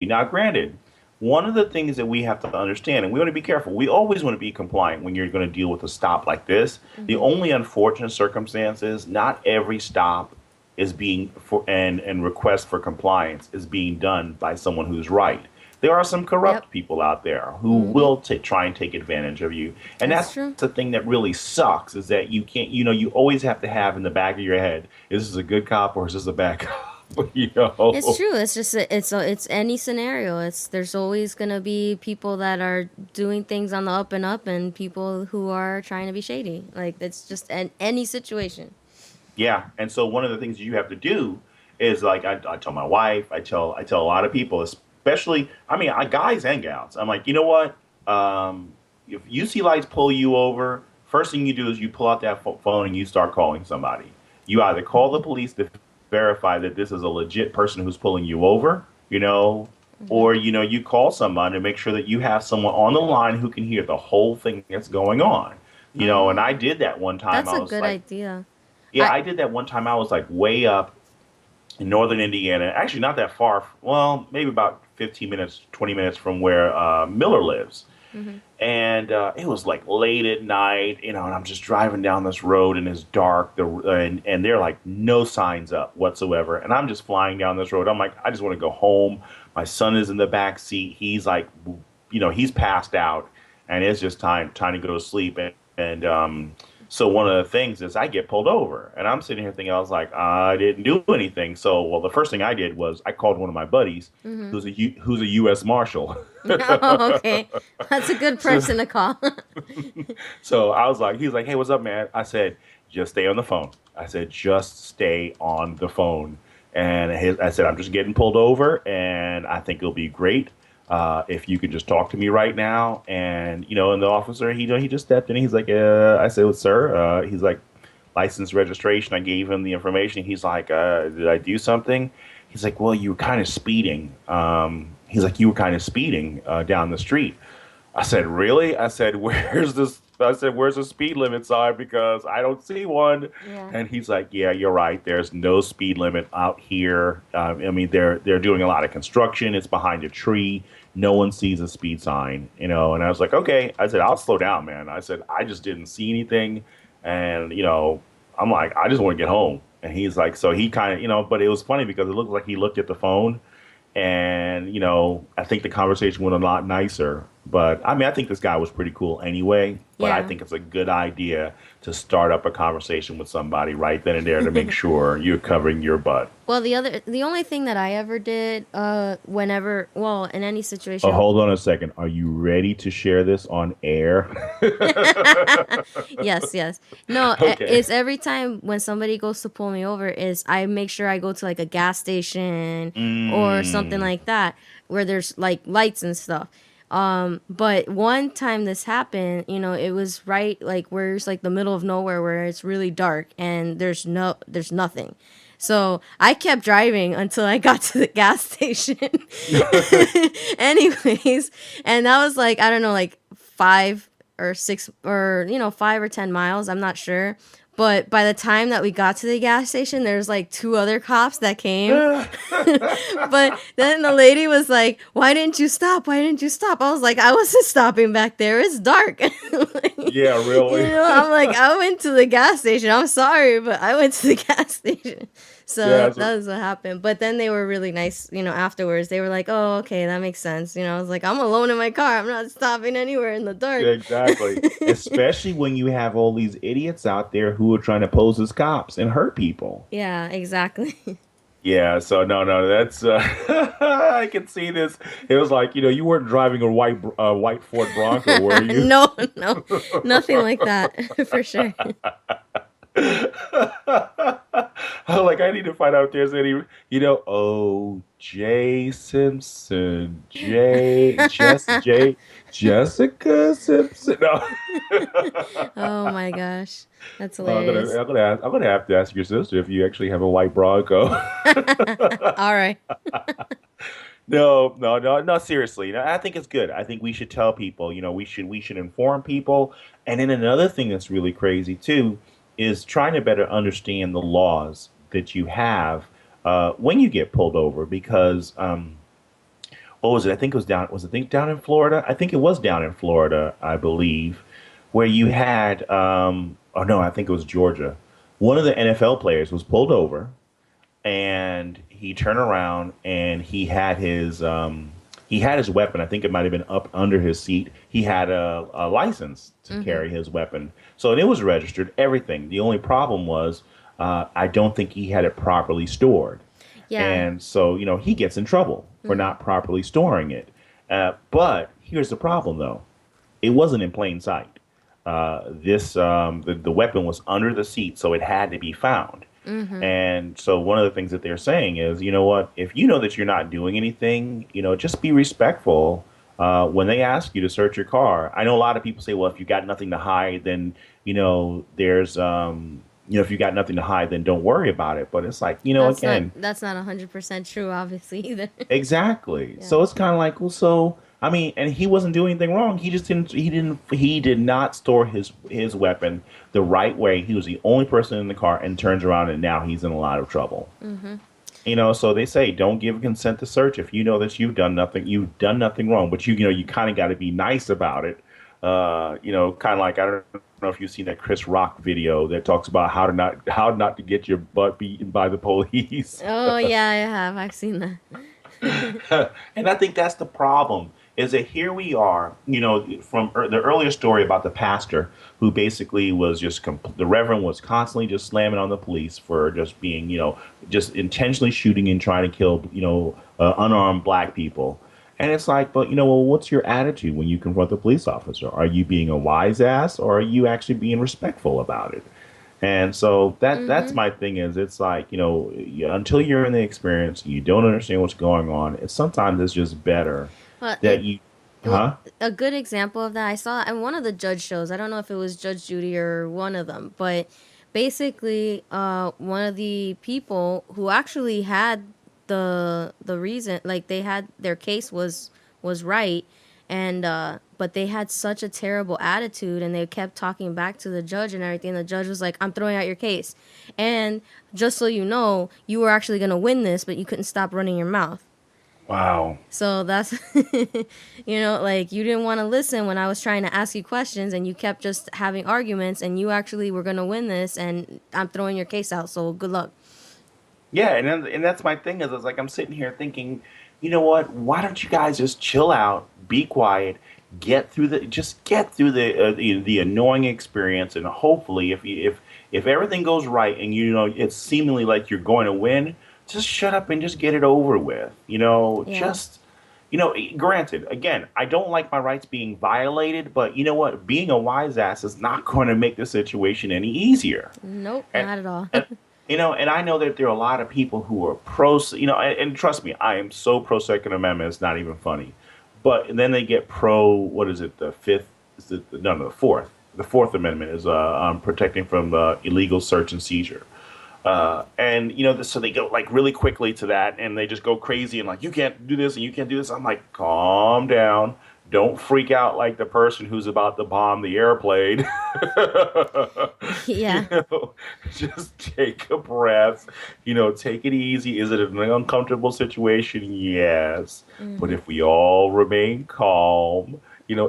Now, granted, one of the things that we have to understand, and we want to be careful, we always want to be compliant when you're going to deal with a stop like this. The Hmm. only unfortunate circumstance is not every stop is being for and request for compliance is being done by someone who's right. There are some Yep. corrupt people out there who Hmm. will try and take advantage of you, and That's that's true. the thing that really sucks is that you can't, you always have to have in the back of your head, is this a good cop or is this a bad cop? you It's know. true. It's just it's any scenario. It's there's always gonna be people that are doing things on the up and up, and people who are trying to be shady. Like it's just any situation. Yeah, and so one of the things you have to do is like I tell my wife, I tell a lot of people, especially guys and gals. I'm like, you know what? If UC lights pull you over, first thing you do is you pull out that phone and you start calling somebody. You either call the police to verify that this is a legit person who's pulling you over, Hmm. or you call someone to make sure that you have someone on the line who can hear the whole thing that's going on. And I Oh, did that one time. that's I a was good like, idea. yeah, I I did that one time. I was like way up in northern Indiana, actually not that far. Well, maybe about 15 minutes, 20 minutes from where Miller lives. hmm And it was like late at night, and I'm just driving down this road and it's dark. And there are like no signs up whatsoever. And I'm just flying down this road. I'm like, I just want to go home. My son is in the back seat. He's like, he's passed out, and it's just time to go to sleep. And so one of the things is I get pulled over, and I'm sitting here thinking I was like I didn't do anything. So well, the first thing I did was I called one of my buddies, hmm who's a U.S. Marshal. Oh, okay. That's a good so, person to call. so I was like, he was like, hey, what's up, man? I said, just stay on the phone. I said, just stay on the phone. And I said, I'm just getting pulled over, and I think it'll be great if you could just talk to me right now. And the officer, he just stepped in. He's like, I said, well, sir, he's like, license registration. I gave him the information. He's like, did I do something? He's like, well, you were kind of speeding. He's like, you were kind of speeding down the street. I said, really? I said, where's this? I said, where's the speed limit sign? Because I don't see one. Yeah. And he's like, yeah, you're right. There's no speed limit out here. They're doing a lot of construction. It's behind a tree. No one sees a speed sign, And I was like, okay. I said, I'll slow down, man. I said, I just didn't see anything, and I'm like, I just want to get home. And he's like, so he kind of, but it was funny because it looked like he looked at the phone and I think the conversation went a lot nicer. But I think this guy was pretty cool anyway. But I Yeah. think it's a good idea to start up a conversation with somebody right then and there to make sure you're covering your butt. Well, the only thing that I ever did, whenever, well, in any Oh, situation, hold on a second. Are you ready to share this on air? yes, yes. No, okay. it's every time when somebody goes to pull me over, is I make sure I go to like a gas station or something Mm. like that where there's like lights and stuff. But one time this happened, it was right like where it's like the middle of nowhere where it's really dark and there's nothing. So I kept driving until I got to the gas station. Anyways, and that was like, I don't know, like 5 or 6 or 5 or 10 miles. I'm not sure. But by the time that we got to the gas station, there's like two other cops that came. But then the lady was like, "Why didn't you stop? Why didn't you stop?" I was like, "I wasn't stopping back there. It's dark." yeah, really. I'm like, "I went to the gas station. I'm sorry, but I went to the gas station." So yeah, that was what happened. But then they were really nice, afterwards. They were like, "Oh, okay, that makes sense." I was like, "I'm alone in my car. I'm not stopping anywhere in the dark." exactly. Especially when you have all these idiots out there who are trying to pose as cops and hurt people. Yeah, exactly. Yeah, so no, that's I can see this. It was like, you weren't driving a white Ford Bronco, were you? No, no, nothing like that for sure. Like I need to find out if there's any, oh, Jay Simpson, Jessica Simpson. No. Oh my gosh, that's Well, hilarious. I'm gonna have to ask your sister if you actually have a white Bronco. All right. No. Seriously, no, I think it's good. I think we should tell people. We should inform people. And then another thing that's really crazy too is trying to better understand the laws that you have when you get pulled over, because what was it? I think it was down. Was it think down in Florida? I think it was down in Florida, I believe, where you had. Oh no, I think it was Georgia. One of the NFL players was pulled over, and he turned around and he had his weapon. I think it might have been up under his seat. He had a license to Mm-hmm. carry his weapon, so it was registered. Everything. The only problem was I don't think he had it properly stored. Yeah. And so, he gets in trouble for Mm-hmm. not properly storing it. But here's the problem, though. It wasn't in plain sight. The weapon was under the seat, so it had to be found. Mm-hmm. And so one of the things that they're saying is, you know what? If you know that you're not doing anything, just be respectful when they ask you to search your car. I know a lot of people say, well, if you got nothing to hide, then there's if you got nothing to hide, then don't worry about it. But it's like, again, That's not 100% true, obviously, either. exactly. Yeah. So it's kind of like, well, so I mean, and he wasn't doing anything wrong. He just didn't. He did not store his weapon the right way. He was the only person in the car, and turns around, and now he's in a lot of trouble. Mm-hmm. So they say don't give consent to search if you know that you've done nothing. You've done nothing wrong, but you kind of got to be nice about it. Kind of like I don't know if you've seen that Chris Rock video that talks about how not to get your butt beaten by the police. Oh, yeah, I have. I've seen And I think that's the problem is that here we are, from the earlier story about the pastor who basically was just, the reverend was constantly just slamming on the police for just being, just intentionally shooting and trying to kill, unarmed black people. And it's like, but, well, what's your attitude when you confront the police officer? Are you being a wise ass or are you actually being respectful about it? And so that's that. my thing is it's like, until you're in the experience, you don't understand what's going on. Sometimes it's just better Well, that you, well, huh? a good example of that I saw in one of the judge shows. I don't know if it was Judge Judy or one of them, but basically, one of the people who actually had the reason, like they had their case was right, and but they had such a terrible attitude, and they kept talking back to the judge and everything. The judge was like, "I'm throwing out your case," and just so you know, you were actually gonna win this, but you couldn't stop running your mouth. Wow. So that's, like you didn't want to listen when I was trying to ask you questions and you kept just having arguments and you actually were going to win this and I'm throwing your case out. So good luck. Yeah, and that's my thing is it's like I'm sitting here thinking, you know what? Why don't you guys just chill out, be quiet, get through the annoying experience, and hopefully, if everything goes right and it's seemingly like you're going to win, just shut up and just get it over with. Yeah. Granted, again, I don't like my rights being violated, but you know what? Being a wise ass is not going to make the situation any easier. Nope, And, not at all. and and I know that there are a lot of people who are pro, and trust me, I am so pro Second Amendment, it's not even funny. But then they get pro, what is it, the fifth, is it, no, the fourth. The Fourth Amendment is protecting from illegal search and seizure. And so they go like really quickly to that, and they just go crazy and like you can't do this and you can't do this. I'm like, calm down, don't freak out like the person who's about to bomb the airplane. you Yeah. know, just take a breath. Take it easy. Is it an uncomfortable situation? Yes, but Hmm. if we all remain calm,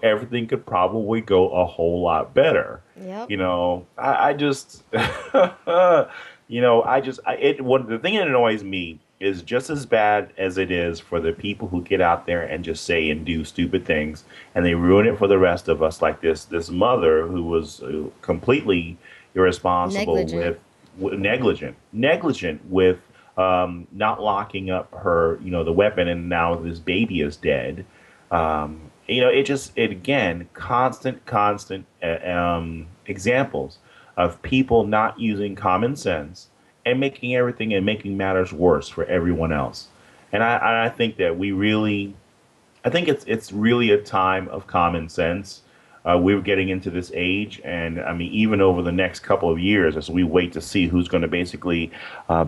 everything could probably go a whole lot better. Yep. I just what the thing that annoys me is just as bad as it is for the people who get out there and just say and do stupid things and they ruin it for the rest of us, like this mother who was completely irresponsible Negligent. with negligent with not locking up her the weapon, and now this baby is dead. It again, constant examples of people not using common sense and making matters worse for everyone else. And I think that I think it's really a time of common sense. We're getting into this age, and I mean, even over the next couple of years, as we wait to see who's going to basically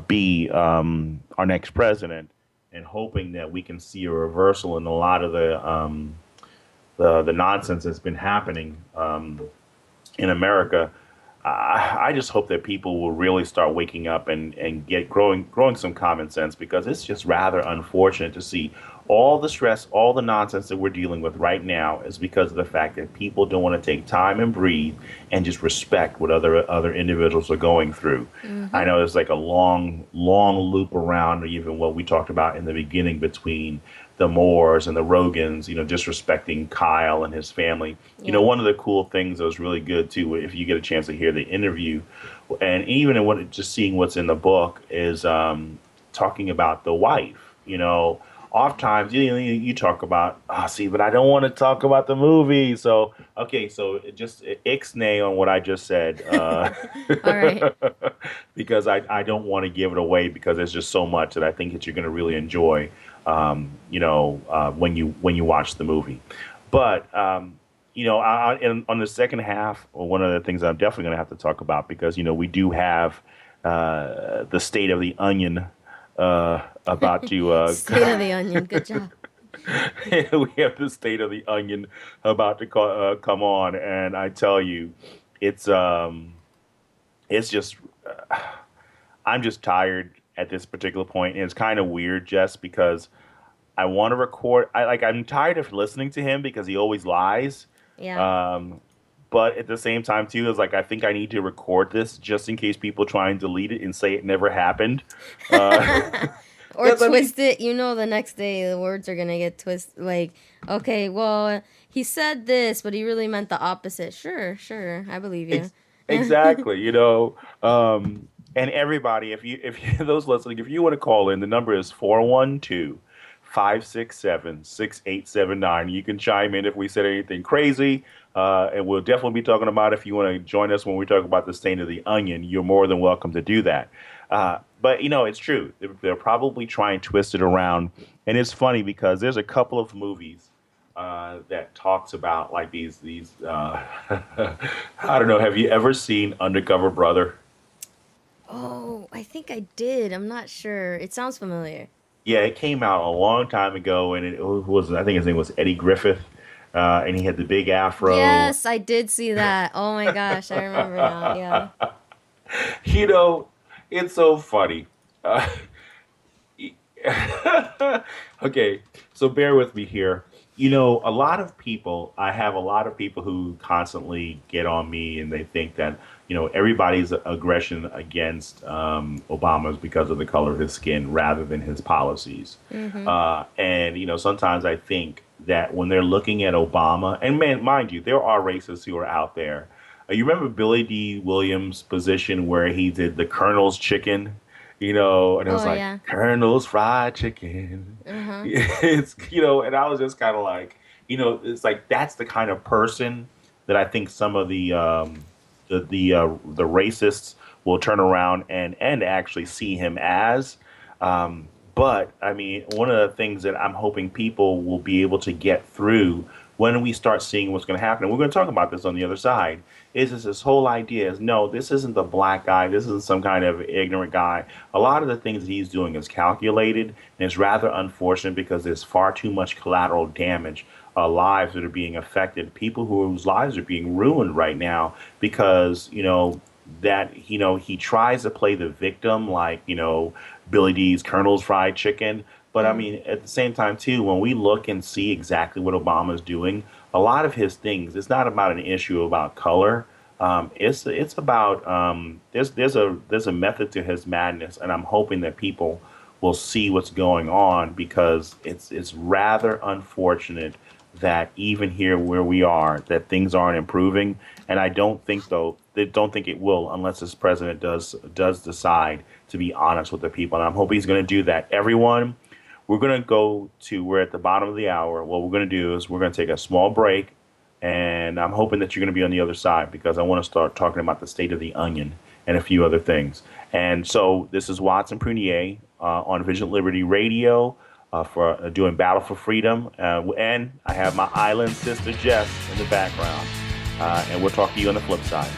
be our next president, and hoping that we can see a reversal in a lot of the nonsense that's been happening in America. I just hope that people will really start waking up and get growing some common sense, because it's just rather unfortunate to see All the stress, all the nonsense that we're dealing with right now is because of the fact that people don't want to take time and breathe and just respect what other individuals are going through. Mm-hmm. I know there's like a long loop around even what we talked about in the beginning between the Moores and the Rogans, disrespecting Kyle and his family. Yeah. One of the cool things that was really good too, if you get a chance to hear the interview, and even in what just seeing what's in the book is talking about the wife. Oftentimes you talk about see, but I don't want to talk about the movie. So okay, so just ixnay on what I just said, All right. because I don't want to give it away because there's just so much that I think that you're going to really enjoy, when you watch the movie. But on the second half, one of the things I'm definitely going to have to talk about because we do have the state of the onion about to State of the onion. Good job. we have the state of the onion about to come on, and I tell you, it's it's just I'm just tired at this particular point, and it's kind of weird, just because I want to record. I'm tired of listening to him because he always lies. Yeah. Um, but at the same time, too, is like I think I need to record this just in case people try and delete it and say it never happened. Uh, Or 'Cause I mean, twist it. The next day the words are gonna get twisted. Like, okay, well, he said this, but he really meant the opposite. Sure, sure, I believe you. ex- exactly. And everybody, if you those listening, if you want to call in, the number is 412-567-6879. You can chime in if we said anything crazy, and we'll definitely be talking about if you want to join us when we talk about the stain of the onion. You're more than welcome to do that. But it's true. They're probably trying to twist it around, and it's funny because there's a couple of movies that talks about like these. I don't know. Have you ever seen Undercover Brother? Oh, I think I did. I'm not sure. It sounds familiar. Yeah, it came out a long time ago, and it was I think his name was Eddie Griffith, and he had the big afro. Yes, I did see that. Oh my gosh, I remember now. Yeah. You know, it's so funny. Uh, okay, so bear with me here. I have a lot of people who constantly get on me and they think that, everybody's aggression against Obama is because of the color of his skin rather than his policies. Mm-hmm. And, sometimes I think that when they're looking at Obama, and man, mind you, there are racists who are out there. You remember Billy D. Williams' position where he did the Colonel's chicken? And it was Oh like yeah. Colonel's fried chicken. Uh-huh. And I was just kind of like, it's like that's the kind of person that I think some of the racists will turn around and actually see him as. But I mean, one of the things that I'm hoping people will be able to get through when we start seeing what's going to happen, and we're going to talk about this on the other side, is this whole idea is no, this isn't the black guy, this isn't some kind of ignorant guy. A lot of the things that he's doing is calculated, and it's rather unfortunate because there's far too much collateral damage, lives that are being affected, people whose lives are being ruined right now because that he tries to play the victim like Billy D's Colonel's Fried Chicken. But I Mm. mean, at the same time, too, when we look and see exactly what Obama's doing, a lot of his things, it's not about an issue about color. It's about there's a method to his madness, and I'm hoping that people will see what's going on because it's rather unfortunate that even here where we are, that things aren't improving. And I don't think though they don't think it will unless this president does decide to be honest with the people. And I'm hoping he's going to do that. Everyone, we're at the bottom of the hour. What we're going to do is we're going to take a small break, and I'm hoping that you're going to be on the other side because I want to start talking about the state of the onion and a few other things. And so this is Watson Prunier on Vision Liberty Radio for doing Battle for Freedom. And I have my island sister Jess in the background. And we'll talk to you on the flip side.